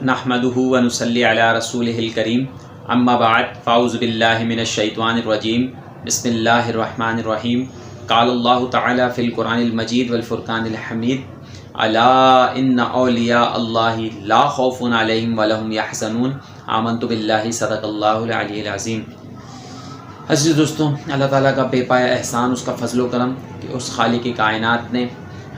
نحمدہ و نصلی علی رسولہ الکریم اما بعد فاعوذ باللہ من الشیطان الرجیم بسم اللہ الرحمن الرحیم قال اللہ تعالی فی القرآن المجید والفرقان الحمید الا ان اولیاء اللہ لا خوف علیہم ولہم یحزنون آمنت باللہ صدق اللہ العلی العظیم۔ عزیز دوستوں، اللہ تعالیٰ کا بے پایا احسان، اس کا فضل و کرم کہ اس خالق کائنات نے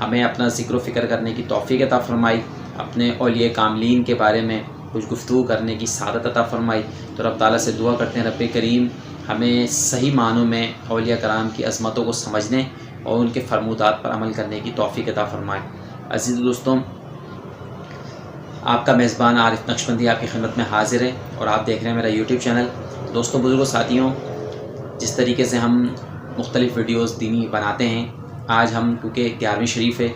ہمیں اپنا ذکر و فکر کرنے کی توفیق عطا فرمائی، اپنے اولیاء کاملین کے بارے میں کچھ گفتگو کرنے کی سعادت عطا فرمائی۔ تو رب تعالیٰ سے دعا کرتے ہیں رب کریم ہمیں صحیح معنوں میں اولیاء کرام کی عظمتوں کو سمجھنے اور ان کے فرمودات پر عمل کرنے کی توفیق عطا فرمائے۔ عزیز دوستوں، آپ کا میزبان عارف نقشبندی آپ کی خدمت میں حاضر ہے اور آپ دیکھ رہے ہیں میرا یوٹیوب چینل۔ دوستوں، بزرگوں، ساتھیوں، جس طریقے سے ہم مختلف ویڈیوز دینی بناتے ہیں، آج ہم کیونکہ 11ویں شریف ہے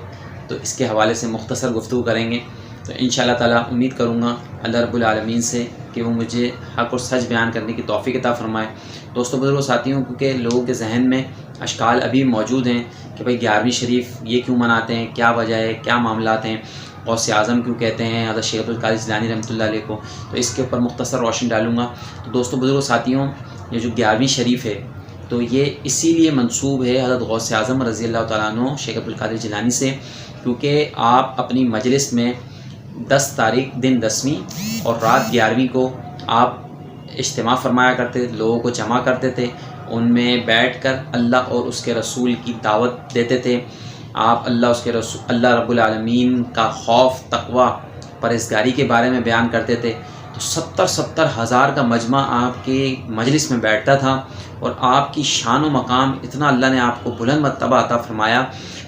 تو اس کے حوالے سے مختصر گفتگو کریں گے۔ تو انشاءاللہ تعالیٰ امید کروں گا اللہ رب العالمین سے کہ وہ مجھے حق اور سچ بیان کرنے کی توفیق عطا فرمائے۔ دوستوں، بزرگوں، ساتھیوں، کیونکہ لوگوں کے ذہن میں اشکال ابھی موجود ہیں کہ بھئی 11ویں شریف یہ کیوں مناتے ہیں، کیا وجہ ہے، کیا معاملات ہیں، غوث اعظم کیوں کہتے ہیں حضرت شیخ عبدالقادر جیلانی رحمۃ اللہ علیہ کو، تو اس کے اوپر مختصر روشنی ڈالوں گا۔ تو دوستوں، بزرگوں، ساتھیوں، یہ جو 11ویں شریف ہے تو یہ اسی لیے منسوب ہے حضرت غوث اعظم رضی اللہ تعالیٰ عنہ شیخ عبدالقادر جیلانی سے، کیونکہ آپ اپنی مجلس میں 10 تاریخ دن 10ویں اور رات 11ویں کو آپ اجتماع فرمایا کرتے تھے، لوگوں کو جمع کرتے تھے، ان میں بیٹھ کر اللہ اور اس کے رسول کی دعوت دیتے تھے۔ آپ اللہ رب العالمین کا خوف، تقوی، پرہیزگاری کے بارے میں بیان کرتے تھے۔ تو 70 ہزار کا مجمع آپ کے مجلس میں بیٹھتا تھا اور آپ کی شان و مقام اتنا اللہ نے آپ کو بلند مرتبہ عطا فرمایا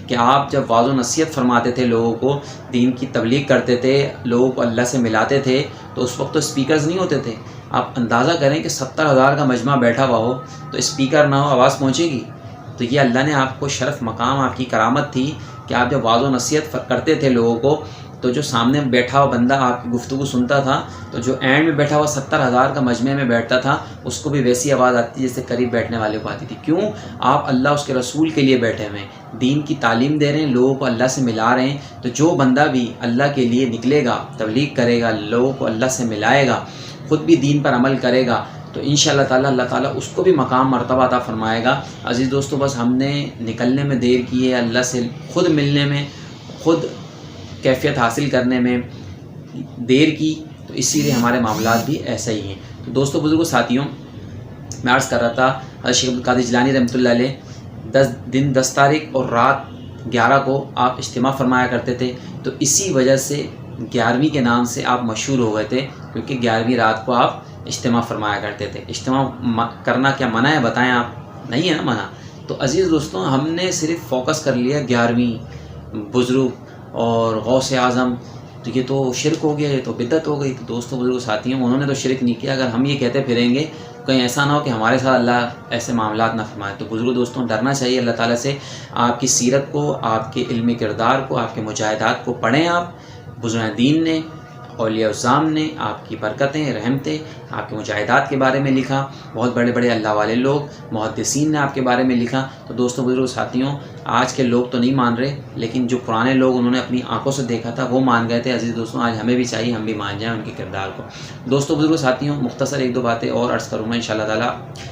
کہ آپ جب واعظ و نصیحت فرماتے تھے، لوگوں کو دین کی تبلیغ کرتے تھے، لوگوں کو اللہ سے ملاتے تھے، تو اس وقت تو اسپیکرز نہیں ہوتے تھے۔ آپ اندازہ کریں کہ 70 ہزار کا مجمع بیٹھا ہوا ہو تو اسپیکر نہ ہو، آواز پہنچے گی؟ تو یہ اللہ نے آپ کو شرف، مقام، آپ کی کرامت تھی کہ آپ جب واعظ و نصیحت کرتے تھے لوگوں کو تو جو سامنے بیٹھا ہوا بندہ آپ کی گفتگو سنتا تھا تو جو اینڈ میں بیٹھا ہوا 70 ہزار کا مجمع میں بیٹھتا تھا اس کو بھی ویسی آواز آتی جیسے قریب بیٹھنے والے کو آتی تھی۔ کیوں؟ آپ اللہ اس کے رسول کے لیے بیٹھے ہوئے ہیں، دین کی تعلیم دے رہے ہیں، لوگوں کو اللہ سے ملا رہے ہیں۔ تو جو بندہ بھی اللہ کے لیے نکلے گا، تبلیغ کرے گا، لوگوں کو اللہ سے ملائے گا، خود بھی دین پر عمل کرے گا، تو انشاءاللہ تعالیٰ اللہ تعالیٰ اس کو بھی مقام مرتبہ عطا فرمائے گا۔ عزیز دوستو، بس ہم نے نکلنے میں دیر کی ہے، اللہ سے خود ملنے میں، خود کیفیت حاصل کرنے میں دیر کی، تو اسی لیے ہمارے معاملات بھی ایسا ہی ہیں۔ تو دوستو، بزرگوں، ساتھیوں، میں عرض کر رہا تھا حضرت شیخ عبدالقادر جیلانی رحمۃ اللہ علیہ 10 تاریخ اور رات 11 کو آپ اجتماع فرمایا کرتے تھے، تو اسی وجہ سے 11ویں کے نام سے آپ مشہور ہو گئے تھے، کیونکہ 11ویں رات کو آپ اجتماع فرمایا کرتے تھے۔ اجتماع کرنا کیا منع ہے؟ بتائیں آپ، نہیں ہے نا منع۔ تو عزیز دوستوں، ہم نے صرف فوکس کر لیا 11ویں، بزرگ اور غوث اعظم، تو یہ تو شرک ہو گیا، یہ تو بدعت ہو گئی۔ تو دوستوں، بزرگوں، ساتھیوں، انہوں نے تو شرک نہیں کیا، اگر ہم یہ کہتے پھریں گے کہیں ایسا نہ ہو کہ ہمارے ساتھ اللہ ایسے معاملات نہ فرمائے۔ تو بزرگوں، دوستوں، ڈرنا چاہیے اللہ تعالیٰ سے۔ آپ کی سیرت کو، آپ کے علم کردار کو، آپ کے مجاہدات کو پڑھیں۔ آپ بزرگان دین نے، اولیاء الزام نے آپ کی برکتیں، رحمتیں، آپ کے مجاہدات کے بارے میں لکھا، بہت بڑے بڑے اللہ والے لوگ، محدثین نے آپ کے بارے میں لکھا۔ تو دوستوں، بزرگوں، ساتھیوں، آج کے لوگ تو نہیں مان رہے، لیکن جو پرانے لوگ انہوں نے اپنی آنکھوں سے دیکھا تھا وہ مان گئے تھے۔ عزیز دوستوں، آج ہمیں بھی چاہیے ہم بھی مان جائیں ان کے کردار کو۔ دوستوں، بزرگوں، ساتھیوں، مختصر 1-2 باتیں اور عرض کروں گا انشاءاللہ تعالیٰ،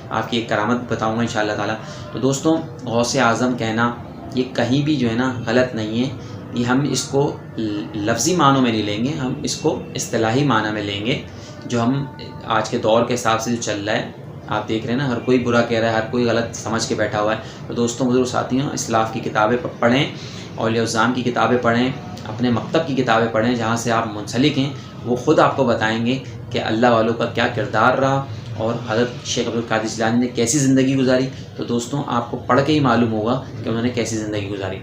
آپ کی ایک کرامت بتاؤں گا انشاءاللہ تعالیٰ۔ تو دوستوں، غوث اعظم کہنا یہ کہیں بھی جو ہے نا غلط نہیں ہے، یہ ہم اس کو لفظی معنوں میں نہیں لیں گے، ہم اس کو اصطلاحی معنی میں لیں گے، جو ہم آج کے دور کے حساب سے جو چل رہا ہے۔ آپ دیکھ رہے ہیں نا، ہر کوئی برا کہہ رہا ہے، ہر کوئی غلط سمجھ کے بیٹھا ہوا ہے۔ تو دوستوں، بزرگ، ساتھیوں، اسلاف کی کتابیں پڑھیں، اولیاء الزام کی کتابیں پڑھیں، اپنے مکتب کی کتابیں پڑھیں جہاں سے آپ منسلک ہیں، وہ خود آپ کو بتائیں گے کہ اللہ والوں کا کیا کردار رہا اور حضرت شیخ عبدالقادر جیلانی نے کیسی زندگی گزاری۔ تو دوستوں، آپ کو پڑھ کے ہی معلوم ہوگا کہ انہوں نے کیسی زندگی گزاری۔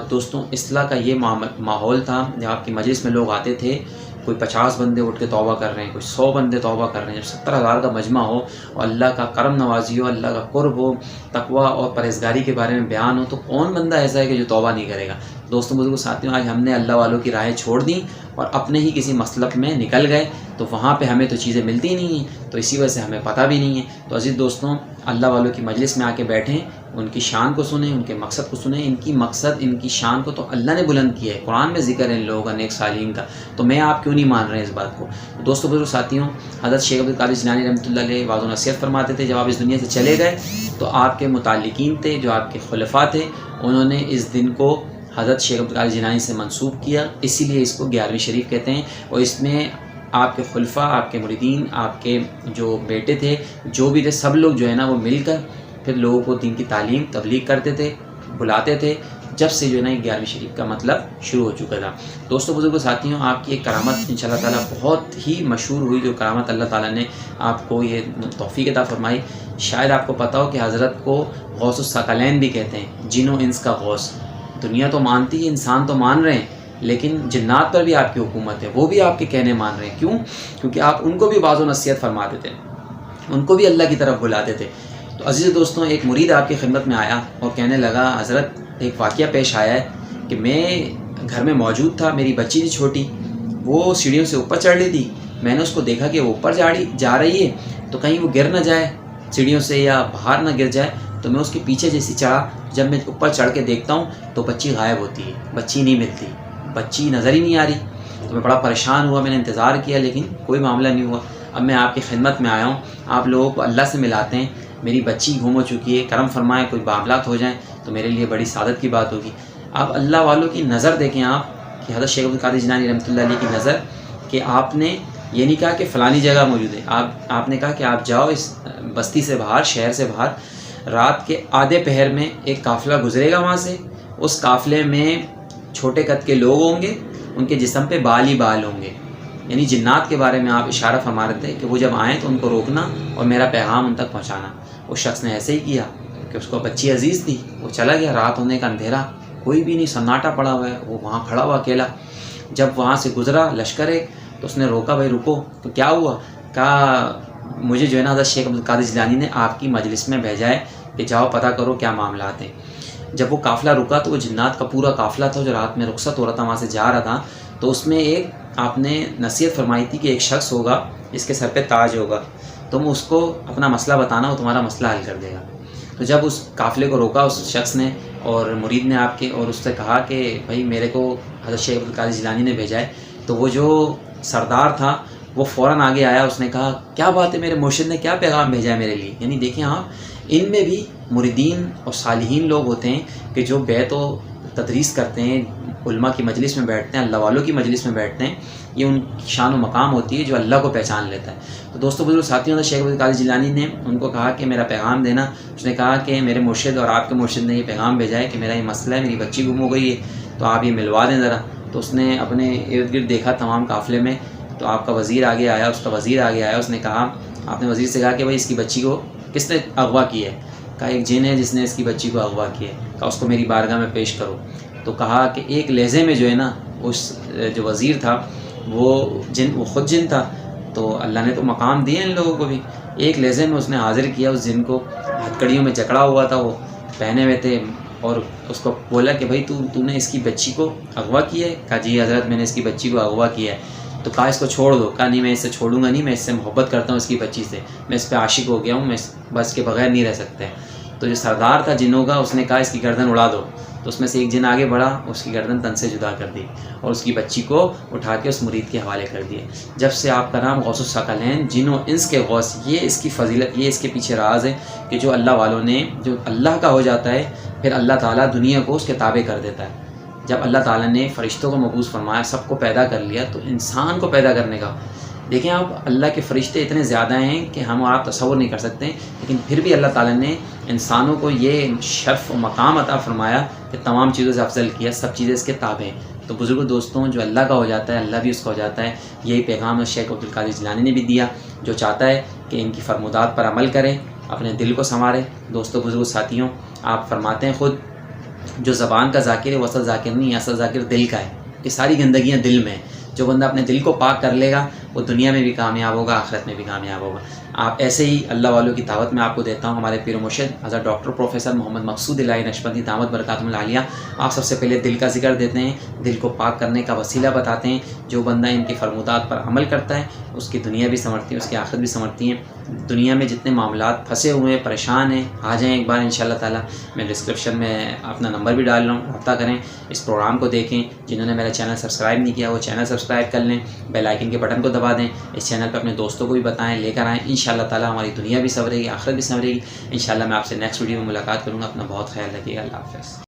دوستوں، اصلاح کا یہ ماحول تھا، جب آپ کی مجلس میں لوگ آتے تھے، کوئی 50 بندے اٹھ کے توبہ کر رہے ہیں، کوئی 100 بندے توبہ کر رہے ہیں، جب 70 ہزار کا مجمع ہو اور اللہ کا کرم نوازی ہو، اللہ کا قرب ہو، تقوی اور پرہیزگاری کے بارے میں بیان ہو، تو کون بندہ ایسا ہے کہ جو توبہ نہیں کرے گا؟ دوستوں بزرگوں ساتھیوں، آج ہم نے اللہ والوں کی راہیں چھوڑ دیں اور اپنے ہی کسی مسلک میں نکل گئے، تو وہاں پہ ہمیں تو چیزیں ملتی نہیں ہیں، تو اسی وجہ سے ہمیں پتہ بھی نہیں ہے۔ تو عزیز دوستوں، اللہ والوں کی مجلس میں آ کے بیٹھیں، ان کی شان کو سنیں، ان کے مقصد کو سنیں۔ ان کی مقصد، ان کی شان کو تو اللہ نے بلند کیا ہے، قرآن میں ذکر ہے ان لوگوں کا، نیک صالحین کا، تو میں آپ کیوں نہیں مان رہے ہیں اس بات کو؟ دوستوں بزرگ ساتھیوں، حضرت شیخ عبد القادر جیلانی رحمۃ اللہ علیہ واضح نصیحت فرماتے تھے، جب آپ اس دنیا سے چلے گئے تو آپ کے متعلقین تھے، جو آپ کے خلفاء تھے، انہوں نے اس دن کو حضرت شیخ عبد القادر جیلانی سے منسوب کیا، اسی لیے اس کو 11ویں شریف کہتے ہیں۔ اور اس میں آپ کے خلفاء، آپ کے مریدین، آپ کے جو بیٹے تھے، جو بھی تھے، سب لوگ جو ہے نا وہ مل کر پھر لوگوں کو دین کی تعلیم تبلیغ کرتے تھے، بلاتے تھے، جب سے جو ہے نا 11ویں شریف کا مطلب شروع ہو چکا تھا۔ دوستوں بزرگوں ساتھیوں، آپ کی ایک کرامت انشاءاللہ تعالیٰ بہت ہی مشہور ہوئی، جو کرامت اللہ تعالیٰ نے آپ کو یہ توفیق عطا فرمائی۔ شاید آپ کو پتہ ہو کہ حضرت کو غوث الثقلین بھی کہتے ہیں، جن و انس کا غوث۔ دنیا تو مانتی ہے، انسان تو مان رہے ہیں، لیکن جنات پر بھی آپ کی حکومت ہے، وہ بھی آپ کے کہنے مان رہے ہیں۔ کیوں؟ کیونکہ آپ ان کو بھی واضح نصیحت فرماتے تھے، ان کو بھی اللہ کی طرف بلاتے تھے۔ تو عزیز دوستوں، ایک مرید آپ کی خدمت میں آیا اور کہنے لگا، حضرت ایک واقعہ پیش آیا ہے کہ میں گھر میں موجود تھا، میری بچی تھی چھوٹی، وہ سیڑھیوں سے اوپر چڑھ رہی تھی، میں نے اس کو دیکھا کہ وہ اوپر جا رہی ہے، تو کہیں وہ گر نہ جائے سیڑھیوں سے یا باہر نہ گر جائے، تو میں اس کے پیچھے جیسی چڑھا۔ جب میں اوپر چڑھ کے دیکھتا ہوں تو بچی غائب ہوتی ہے، بچی نہیں ملتی، بچی نظر ہی نہیں آ رہی۔ تو میں بڑا پریشان ہوا، میں نے انتظار کیا لیکن کوئی معاملہ نہیں ہوا۔ اب میں آپ کی خدمت میں آیا ہوں، آپ لوگوں کو اللہ سے ملاتے ہیں، میری بچی گم ہو چکی ہے، کرم فرمائیں، کوئی معاملات ہو جائیں تو میرے لیے بڑی سعادت کی بات ہوگی۔ آپ اللہ والوں کی نظر دیکھیں، آپ کہ حضرت شیخ عبد القادر جیلانی رحمۃ اللہ علیہ کی نظر، کہ آپ نے یہ نہیں کہا کہ فلانی جگہ موجود ہے، آپ نے کہا کہ آپ جاؤ اس بستی سے باہر، شہر سے باہر، رات کے آدھے پہر میں ایک قافلہ گزرے گا وہاں سے، اس قافلے میں چھوٹے قد کے لوگ ہوں گے، ان کے جسم پہ بال ہی بال ہوں گے، یعنی جنات کے بارے میں آپ اشارہ فرما رہے تھے کہ وہ جب آئیں تو ان کو روکنا اور میرا پیغام ان تک پہنچانا۔ اس شخص نے ایسے ہی کیا کہ اس کو بچی عزیز تھی، وہ چلا گیا، رات ہونے کا اندھیرا، کوئی بھی نہیں، سناٹا پڑا ہوا ہے، وہ وہاں کھڑا ہوا اکیلا۔ جب وہاں سے گزرا لشکر ایک، تو اس نے روکا، بھائی رکو، تو کیا ہوا؟ کہا مجھے جو ہے نا حضرت شیخ عبد القادر جیلانی نے آپ کی مجلس میں بھیجا ہے کہ جاؤ پتہ کرو کیا معاملات ہیں۔ جب وہ قافلہ رکا تو وہ جنات کا پورا قافلہ تھا جو رات میں رخصت ہو رہا تھا، وہاں سے جا رہا تھا، تو اس میں ایک آپ نے نصیحت فرمائی تھی کہ ایک شخص ہوگا جس کے سر پہ تاج ہوگا، تم اس کو اپنا مسئلہ بتانا، وہ تمہارا مسئلہ حل کر دے گا۔ تو جب اس قافلے کو روکا اس شخص نے اور مرید نے آپ کے، اور اس سے کہا کہ بھائی میرے کو حضرت شیخ عبد القادر جیلانی نے بھیجا ہے، تو وہ جو سردار تھا وہ فوراً آگے آیا، اس نے کہا کیا بات ہے، میرے مرشد نے کیا پیغام بھیجا ہے میرے لیے؟ یعنی دیکھیں آپ، ان میں بھی مریدین اور صالحین لوگ ہوتے ہیں کہ جو بیت و تدریس کرتے ہیں، علماء کی مجلس میں بیٹھتے ہیں، اللہ والوں کی مجلس میں بیٹھتے ہیں، یہ ان کی شان و مقام ہوتی ہے جو اللہ کو پہچان لیتا ہے۔ تو دوستوں بزرگ ساتھیوں، شیخ عبد القادر جیلانی نے ان کو کہا کہ میرا پیغام دینا۔ اس نے کہا کہ میرے مرشد اور آپ کے مرشد نے یہ پیغام بھیجا ہے کہ میرا یہ مسئلہ ہے، میری بچی گم ہو گئی ہے، تو آپ یہ ملوا دیں ذرا۔ تو اس نے اپنے ارد گرد دیکھا تمام قافلے میں، تو آپ کا وزیر آگے آیا، اس کا وزیر آگے آیا، اس نے کہا، آپ نے وزیر سے کہا کہ بھائی اس کی بچی کو کس نے اغوا کیا ہے؟ کہا ایک جن ہے جس نے اس کی بچی کو اغوا کیا ہے، کہا اس کو میری بارگاہ میں پیش کرو۔ تو کہا کہ ایک لہجے میں جو ہے نا، اس جو وزیر تھا وہ خود جن تھا، تو اللہ نے تو مقام دیے ان لوگوں کو بھی، ایک لہجے میں اس نے حاضر کیا اس جن کو، ہتھکڑیوں میں جکڑا ہوا تھا، وہ پہنے ہوئے تھے، اور اس کو بولا کہ بھائی تو نے اس کی بچی کو اغوا کیا ہے؟ کہا جی حضرت میں نے اس کی بچی کو اغوا کیا ہے۔ تو کہا اس کو چھوڑ دو۔ کہا نہیں میں اس سے چھوڑوں گا نہیں، میں اس سے محبت کرتا ہوں، اس کی بچی سے میں اس پہ عاشق ہو گیا ہوں، میں بس کے بغیر نہیں رہ سکتے۔ تو جو سردار تھا جنوں کا، اس نے کہا اس کی گردن اڑا دو۔ تو اس میں سے ایک جن آگے بڑھا، اس کی گردن تن سے جدا کر دی اور اس کی بچی کو اٹھا کے اس مرید کے حوالے کر دیے۔ جب سے آپ کا نام غوث الثقلین، جن و انس کے غوث، یہ اس کی فضیلت، یہ اس کے پیچھے راز ہے کہ جو اللہ والوں نے، جو اللہ کا ہو جاتا ہے، پھر اللہ تعالیٰ دنیا کو اس کے تابع کر دیتا ہے۔ جب اللہ تعالیٰ نے فرشتوں کو مبعوث فرمایا، سب کو پیدا کر لیا، تو انسان کو پیدا کرنے کا، دیکھیں آپ، اللہ کے فرشتے اتنے زیادہ ہیں کہ ہم اور آپ تصور نہیں کر سکتے، لیکن پھر بھی اللہ تعالیٰ نے انسانوں کو یہ شرف و مقام عطا فرمایا کہ تمام چیزوں سے افضل کیا، سب چیزیں اس کے تابع ہیں۔ تو بزرگ دوستوں، جو اللہ کا ہو جاتا ہے اللہ بھی اس کا ہو جاتا ہے۔ یہی پیغام شیخ عبد القادر جیلانی نے بھی دیا، جو چاہتا ہے کہ ان کی فرمودات پر عمل کریں، اپنے دل کو سنوارے۔ دوستوں بزرگ ساتھیوں، آپ فرماتے ہیں خود، جو زبان کا ذاکر ہے وہ اصل ذاکر نہیں ہے، اصل ذاکر دل کا ہے، کہ ساری گندگیاں دل میں ہیں۔ جو بندہ اپنے دل کو پاک کر لے گا، وہ دنیا میں بھی کامیاب ہوگا، آخرت میں بھی کامیاب ہوگا۔ آپ ایسے ہی اللہ والوں کی دعوت میں آپ کو دیتا ہوں ہمارے پیر و مرشد حضرت ڈاکٹر پروفیسر محمد مقصود الہی نقشبندی دامت برکاتہم العالیہ۔ آپ سب سے پہلے دل کا ذکر دیتے ہیں، دل کو پاک کرنے کا وسیلہ بتاتے ہیں۔ جو بندہ ان کی فرمودات پر عمل کرتا ہے اس کی دنیا بھی سنورتی ہے، اس کی آخرت بھی سنورتی ہیں۔ دنیا میں جتنے معاملات پھنسے ہوئے ہیں، پریشان ہیں، آ جائیں ایک بار انشاءاللہ تعالی۔ میں ڈسکرپشن میں اپنا نمبر بھی ڈال رہا ہوں، رابطہ کریں، اس پروگرام کو دیکھیں۔ جنہوں نے میرا چینل سبسکرائب نہیں کیا وہ چینل سبسکرائب کر لیں، بیل آئیکن کے بٹن کو دبا دیں، اس چینل پہ اپنے دوستوں کو بھی بتائیں، لے کر آئیں۔ انشاءاللہ تعالی ہماری دنیا بھی سنورے گی، آخرت بھی سنورے گی۔ انشاءاللہ میں آپ سے نیکسٹ ویڈیو میں ملاقات کروں گا۔ اپنا بہت خیال رکھیے گا۔ اللہ حافظ۔